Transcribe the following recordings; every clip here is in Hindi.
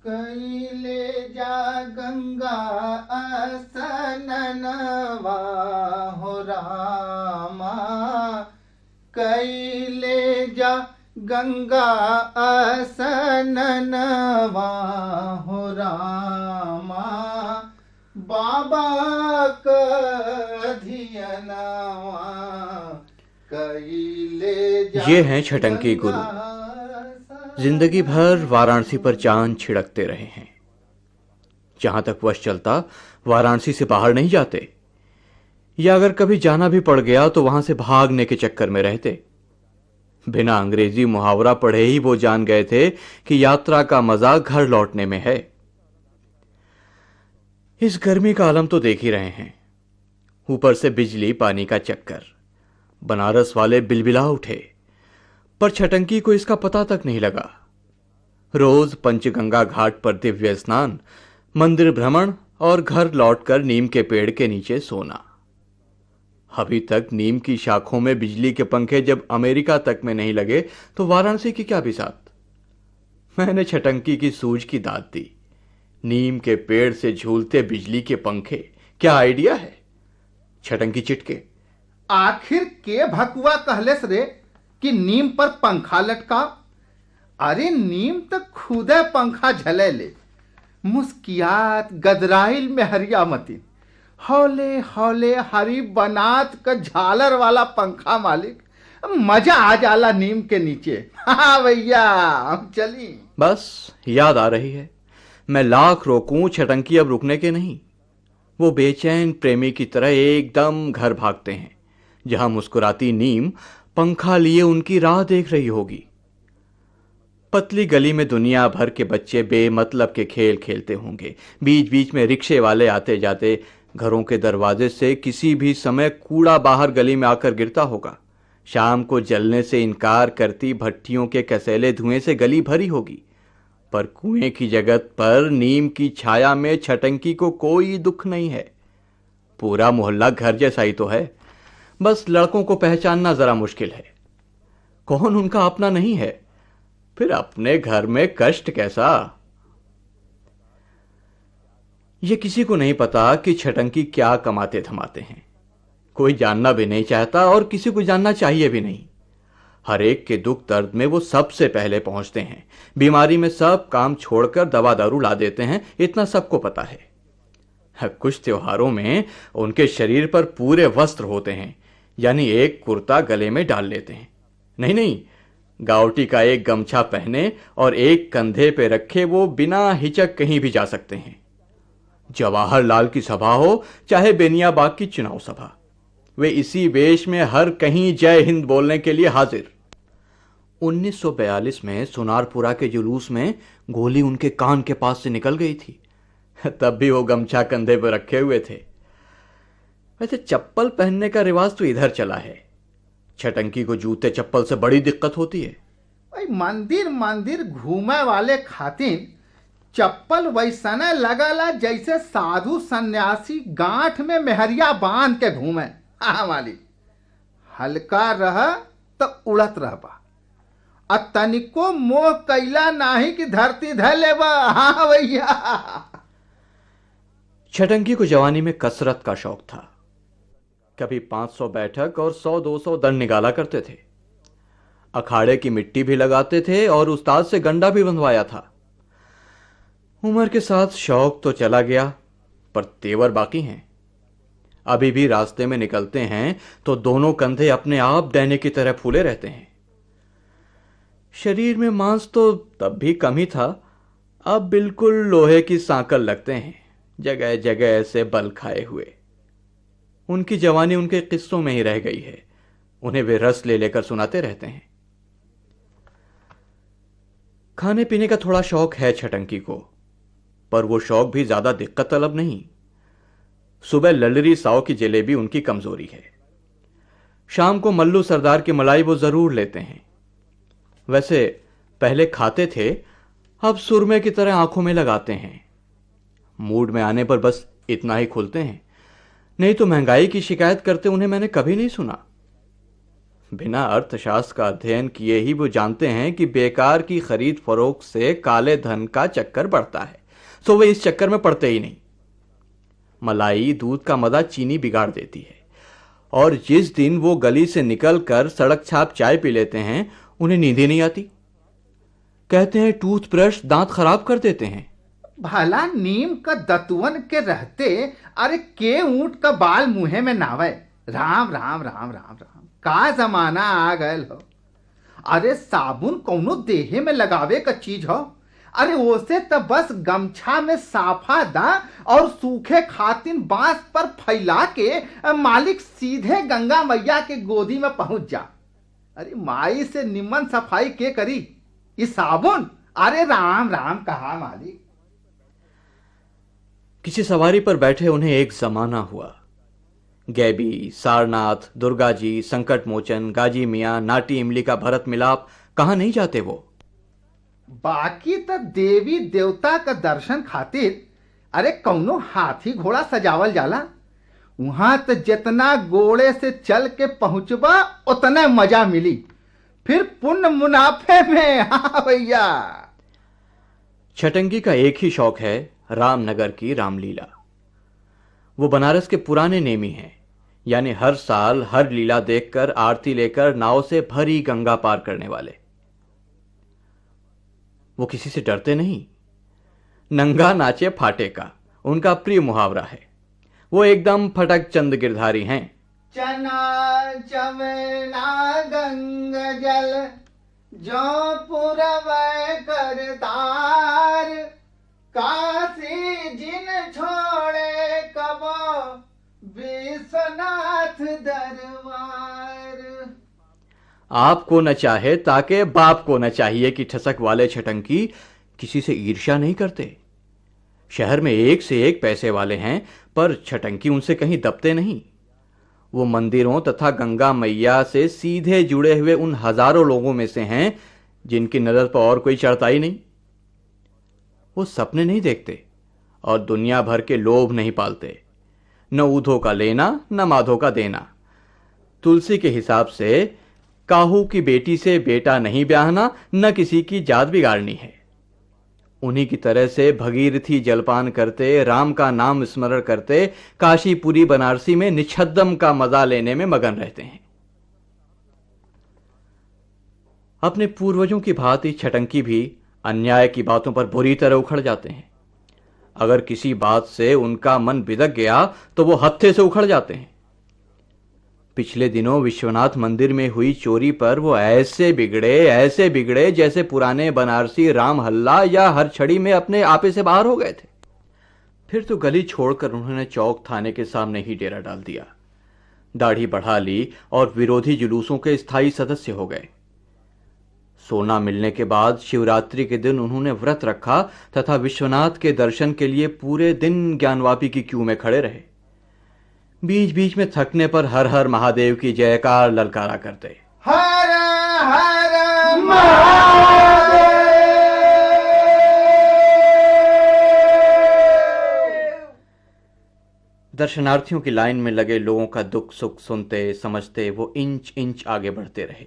कैले जा गंगा असननवा हो रामा, कैले जा गंगा असननवा हो रामा, बाबा कधियनवा कैले जा। ये हैं छटंकी गुरु। जिंदगी भर वाराणसी पर चांद छिड़कते रहे हैं। जहां तक वश चलता वाराणसी से बाहर नहीं जाते, या अगर कभी जाना भी पड़ गया तो वहां से भागने के चक्कर में रहते। बिना अंग्रेजी मुहावरा पढ़े ही वो जान गए थे कि यात्रा का मजा घर लौटने में है। इस गर्मी का आलम तो देख ही रहे हैं, ऊपर से बिजली पानी का चक्कर। बनारस वाले बिलबिला उठे, पर छटंकी को इसका पता तक नहीं लगा। रोज पंचगंगा घाट पर दिव्य स्नान, मंदिर भ्रमण और घर लौटकर नीम के पेड़ के नीचे सोना। अभी तक नीम की शाखों में बिजली के पंखे जब अमेरिका तक में नहीं लगे तो वाराणसी की क्या बिसात। मैंने छटंकी की सूझ की दाद दी। नीम के पेड़ से झूलते बिजली के पंखे, क्या आइडिया है। छटंकी चिटके, आखिर के भकुआ कहलेस रे कि नीम पर पंखा लटका। अरे नीम तो खुदे पंखा झले ले। मुस्कियात गदराइल में हरिया मती, हौले हौले हरी बनात का झालर वाला पंखा मालिक। मजा आ जाला नीम के नीचे। हाँ भैया, हम चली। बस याद आ रही है। मैं लाख रोकूं, छटंकी अब रुकने के नहीं। वो बेचैन प्रेमी की तरह एकदम घर भागते हैं, जहां मुस्कुराती नीम पंखा लिए उनकी राह देख रही होगी। पतली गली में दुनिया भर के बच्चे बेमतलब के खेल खेलते होंगे। बीच बीच में रिक्शे वाले आते जाते। घरों के दरवाजे से किसी भी समय कूड़ा बाहर गली में आकर गिरता होगा। शाम को जलने से इनकार करती भट्टियों के कसैले धुएं से गली भरी होगी। पर कुएं की जगत पर नीम की छाया में छटंकी को कोई दुख नहीं है। पूरा मोहल्ला घर जैसा ही तो है, बस लड़कों को पहचानना जरा मुश्किल है। कौन उनका अपना नहीं है, फिर अपने घर में कष्ट कैसा। यह किसी को नहीं पता कि छटंकी क्या कमाते धमाते हैं। कोई जानना भी नहीं चाहता और किसी को जानना चाहिए भी नहीं। हर एक के दुख दर्द में वो सबसे पहले पहुंचते हैं। बीमारी में सब काम छोड़कर दवा दारू ला देते हैं, इतना सबको पता है। कुछ त्योहारों में उनके शरीर पर पूरे वस्त्र होते हैं, यानी एक कुर्ता गले में डाल लेते हैं। नहीं नहीं, गावटी का एक गमछा पहने और एक कंधे पे रखे वो बिना हिचक कहीं भी जा सकते हैं। जवाहरलाल की सभा हो चाहे बेनियाबाग की चुनाव सभा, वे इसी वेश में हर कहीं जय हिंद बोलने के लिए हाजिर। 1942 में सोनारपुरा के जुलूस में गोली उनके कान के पास से निकल गई थी, तब भी वो गमछा कंधे पर रखे हुए थे। वैसे चप्पल पहनने का रिवाज तो इधर चला है। छटंकी को जूते चप्पल से बड़ी दिक्कत होती है। भाई मंदिर मंदिर घूमे वाले खातिर चप्पल वैसने लगला जैसे साधु सन्यासी गांठ में मेहरिया बांध के घूमे। हाँ मालिक, हल्का रह तो उड़त रहबा, तनिको मोह कैला नाही कि धरती धर लेबा। हाँ भैया। छटंकी को जवानी में कसरत का शौक था। कभी 500 बैठक और 100-200 दंड निकाला करते थे। अखाड़े की मिट्टी भी लगाते थे और उस्ताद से गंडा भी बंधवाया था। उम्र के साथ शौक तो चला गया, पर तेवर बाकी हैं। अभी भी रास्ते में निकलते हैं तो दोनों कंधे अपने आप डैने की तरह फूले रहते हैं। शरीर में मांस तो तब भी कम ही था, अब बिल्कुल लोहे की सांकल लगते हैं, जगह जगह ऐसे बल खाए हुए। उनकी जवानी उनके किस्सों में ही रह गई है, उन्हें वे रस ले लेकर सुनाते रहते हैं। खाने पीने का थोड़ा शौक है छटंकी को, पर वो शौक भी ज्यादा दिक्कत तलब नहीं। सुबह ललरी साव की जलेबी उनकी कमजोरी है। शाम को मल्लू सरदार की मलाई वो जरूर लेते हैं। वैसे पहले खाते थे, अब सुरमे की तरह आंखों में लगाते हैं। मूड में आने पर बस इतना ही खुलते हैं, नहीं तो महंगाई की शिकायत करते उन्हें मैंने कभी नहीं सुना। बिना अर्थशास्त्र का अध्ययन किए ही वो जानते हैं कि बेकार की खरीद फरोख्त से काले धन का चक्कर बढ़ता है, तो वे इस चक्कर में पड़ते ही नहीं। मलाई दूध का मजा चीनी बिगाड़ देती है, और जिस दिन वो गली से निकलकर सड़क छाप चाय पी लेते हैं, उन्हें नींद ही नहीं आती। कहते हैं टूथब्रश दांत खराब कर देते हैं। भला नीम का दतुअन के रहते अरे के ऊंट का बाल मुंहे में नावे। राम राम राम राम राम, का जमाना आ गयल हो। अरे साबुन कौनो देहे में लगावे का चीज हो। अरे ओसे तो बस गमछा में साफा दा और सूखे खातिन बांस पर फैला के मालिक सीधे गंगा मैया के गोदी में पहुंच जा। अरे माई से निमन सफाई के करी ये साबुन। अरे राम राम कहा मालिक। किसी सवारी पर बैठे उन्हें एक जमाना हुआ। गैबी, सारनाथ, दुर्गा जी, संकट मोचन, गाजी मियाँ, नाटी इमली का भरत मिलाप, कहाँ नहीं जाते वो। बाकी तो देवी देवता का दर्शन खातिर अरे कौनो हाथी घोड़ा सजावल जाला। वहां तो जितना घोड़े से चल के पहुंचबा उतना मजा मिली, फिर पुण्य मुनाफे में। हाँ भैया। छटंगी का एक ही शौक है, रामनगर की रामलीला। वो बनारस के पुराने नेमी हैं, यानी हर साल हर लीला देखकर आरती लेकर नाव से भरी गंगा पार करने वाले। वो किसी से डरते नहीं। नंगा नाचे फाटे का उनका प्रिय मुहावरा है। वो एकदम फटक चंद गिरधारी हैं। चना चवना गंग जल जो पुरवै करतार, काशी जिन छोड़े कबो विश्वनाथ दरबार। आपको न चाहे ताके बाप को न चाहिए कि ठसक वाले छटंकी किसी से ईर्ष्या नहीं करते। शहर में एक से एक पैसे वाले हैं, पर छटंकी उनसे कहीं दबते नहीं। वो मंदिरों तथा गंगा मैया से सीधे जुड़े हुए उन हजारों लोगों में से हैं जिनकी नजर पर और कोई चढ़ता ही नहीं। वो सपने नहीं देखते और दुनिया भर के लोभ नहीं पालते। न ऊधों का लेना न माधो का देना। तुलसी के हिसाब से काहू की बेटी से बेटा नहीं ब्याहना, न किसी की जात बिगाड़नी है। उन्हीं की तरह से भगीरथी जलपान करते, राम का नाम स्मरण करते, काशीपुरी बनारसी में निछद्दम का मजा लेने में मगन रहते हैं। अपने पूर्वजों की भांति छटंकी भी अन्याय की बातों पर बुरी तरह उखड़ जाते हैं। अगर किसी बात से उनका मन बिदक गया तो वो हत्थे से उखड़ जाते हैं। पिछले दिनों विश्वनाथ मंदिर में हुई चोरी पर वो ऐसे बिगड़े जैसे पुराने बनारसी राम हल्ला या हर छड़ी में अपने आपे से बाहर हो गए थे। फिर तो गली छोड़कर उन्होंने चौक थाने के सामने ही डेरा डाल दिया, दाढ़ी बढ़ा ली और विरोधी जुलूसों के स्थायी सदस्य हो गए। सोना मिलने के बाद शिवरात्रि के दिन उन्होंने व्रत रखा तथा विश्वनाथ के दर्शन के लिए पूरे दिन ज्ञानवापी की क्यू में खड़े रहे। बीच बीच में थकने पर हर हर महादेव की जयकार ललकारा करते। हर हर महादेव। दर्शनार्थियों की लाइन में लगे लोगों का दुख सुख सुनते समझते वो इंच इंच आगे बढ़ते रहे,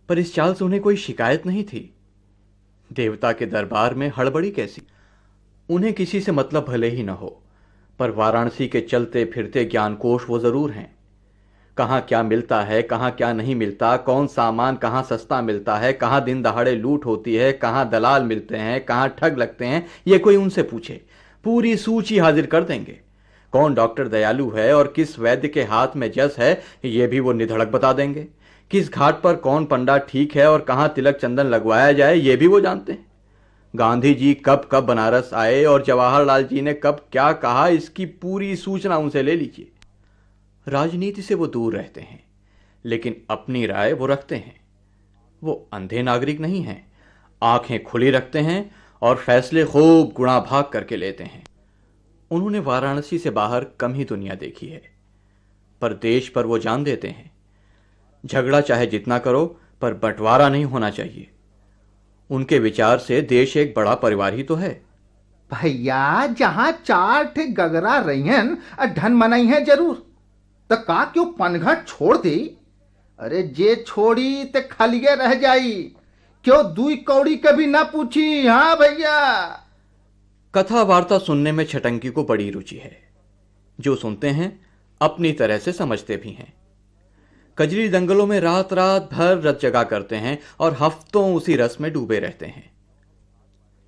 पर इस चाल से उन्हें कोई शिकायत नहीं थी। देवता के दरबार में हड़बड़ी कैसी। उन्हें किसी से मतलब भले ही न हो, पर वाराणसी के चलते फिरते ज्ञानकोश वो जरूर हैं। कहाँ क्या मिलता है, कहाँ क्या नहीं मिलता, कौन सामान कहाँ सस्ता मिलता है, कहाँ दिन दहाड़े लूट होती है, कहाँ दलाल मिलते हैं, कहाँ ठग लगते हैं, ये कोई उनसे पूछे पूरी सूची हाजिर कर देंगे। कौन डॉक्टर दयालु है और किस वैद्य के हाथ में जस है, ये भी वो निधड़क बता देंगे। किस घाट पर कौन पंडा ठीक है और कहाँ तिलक चंदन लगवाया जाए, ये भी वो जानते हैं। गांधी जी कब कब बनारस आए और जवाहरलाल जी ने कब क्या कहा, इसकी पूरी सूचना उनसे ले लीजिए। राजनीति से वो दूर रहते हैं, लेकिन अपनी राय वो रखते हैं। वो अंधे नागरिक नहीं हैं, आंखें खुली रखते हैं और फैसले खूब गुणा भाग करके लेते हैं। उन्होंने वाराणसी से बाहर कम ही दुनिया देखी है, पर देश पर वो जान देते हैं। झगड़ा चाहे जितना करो, पर बंटवारा नहीं होना चाहिए। उनके विचार से देश एक बड़ा परिवार ही तो है। भैया जहां चार ठे गगरा रहीन धन मनाई है जरूर, तो का क्यों पनघट छोड़ दी। अरे जे छोड़ी ते खलिए रह जाई, क्यों दुई कौड़ी कभी ना पूछी। हाँ भैया। कथा वार्ता सुनने में छटंकी को बड़ी रुचि है। जो सुनते हैं अपनी तरह से समझते भी हैं। कजरी दंगलों में रात रात भर रत जगा करते हैं और हफ्तों उसी रस में डूबे रहते हैं।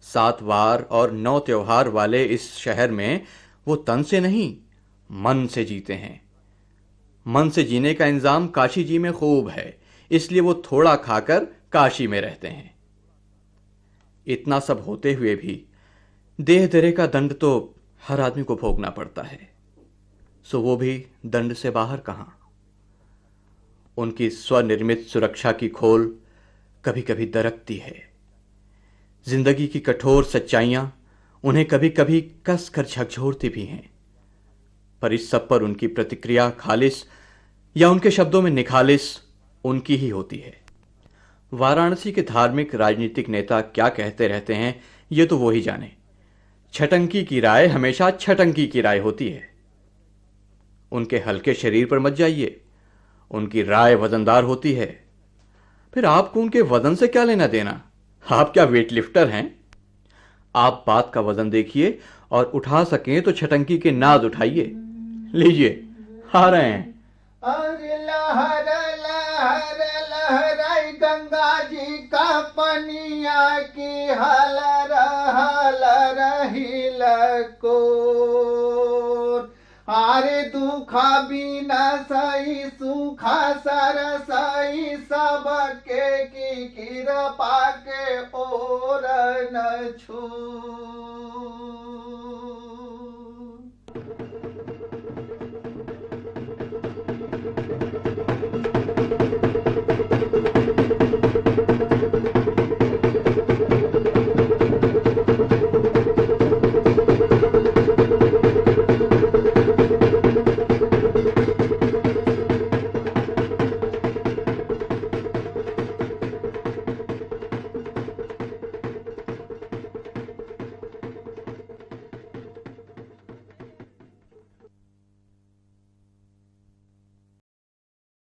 7 वार और 9 त्योहार वाले इस शहर में वो तन से नहीं, मन से जीते हैं। मन से जीने का इंतजाम काशी जी में खूब है, इसलिए वो थोड़ा खाकर काशी में रहते हैं। इतना सब होते हुए भी देह दरे का दंड तो हर आदमी को भोगना पड़ता है, सो वो भी दंड से बाहर कहां। उनकी स्वनिर्मित सुरक्षा की खोल कभी कभी दरकती है। जिंदगी की कठोर सच्चाइयां उन्हें कभी कभी कस कर झकझोरती भी हैं, पर इस सब पर उनकी प्रतिक्रिया खालिस या उनके शब्दों में निखालिस उनकी ही होती है। वाराणसी के धार्मिक राजनीतिक नेता क्या कहते रहते हैं ये तो वो ही जाने। छटंकी की राय हमेशा छटंकी की राय होती है। उनके हल्के शरीर पर मत जाइए, उनकी राय वजनदार होती है। फिर आपको उनके वजन से क्या लेना देना? आप क्या वेट लिफ्टर हैं? आप बात का वजन देखिए और उठा सकें तो छटंकी के नाज उठाइए। लीजिए, आ रहे हैं। अरे लहर लहर लहराई गंगा जी का पनिया की हलर हलर हिलको। आरे दुखा बिना सही सुखा सरसई सबके की कृपा के ओर न छू।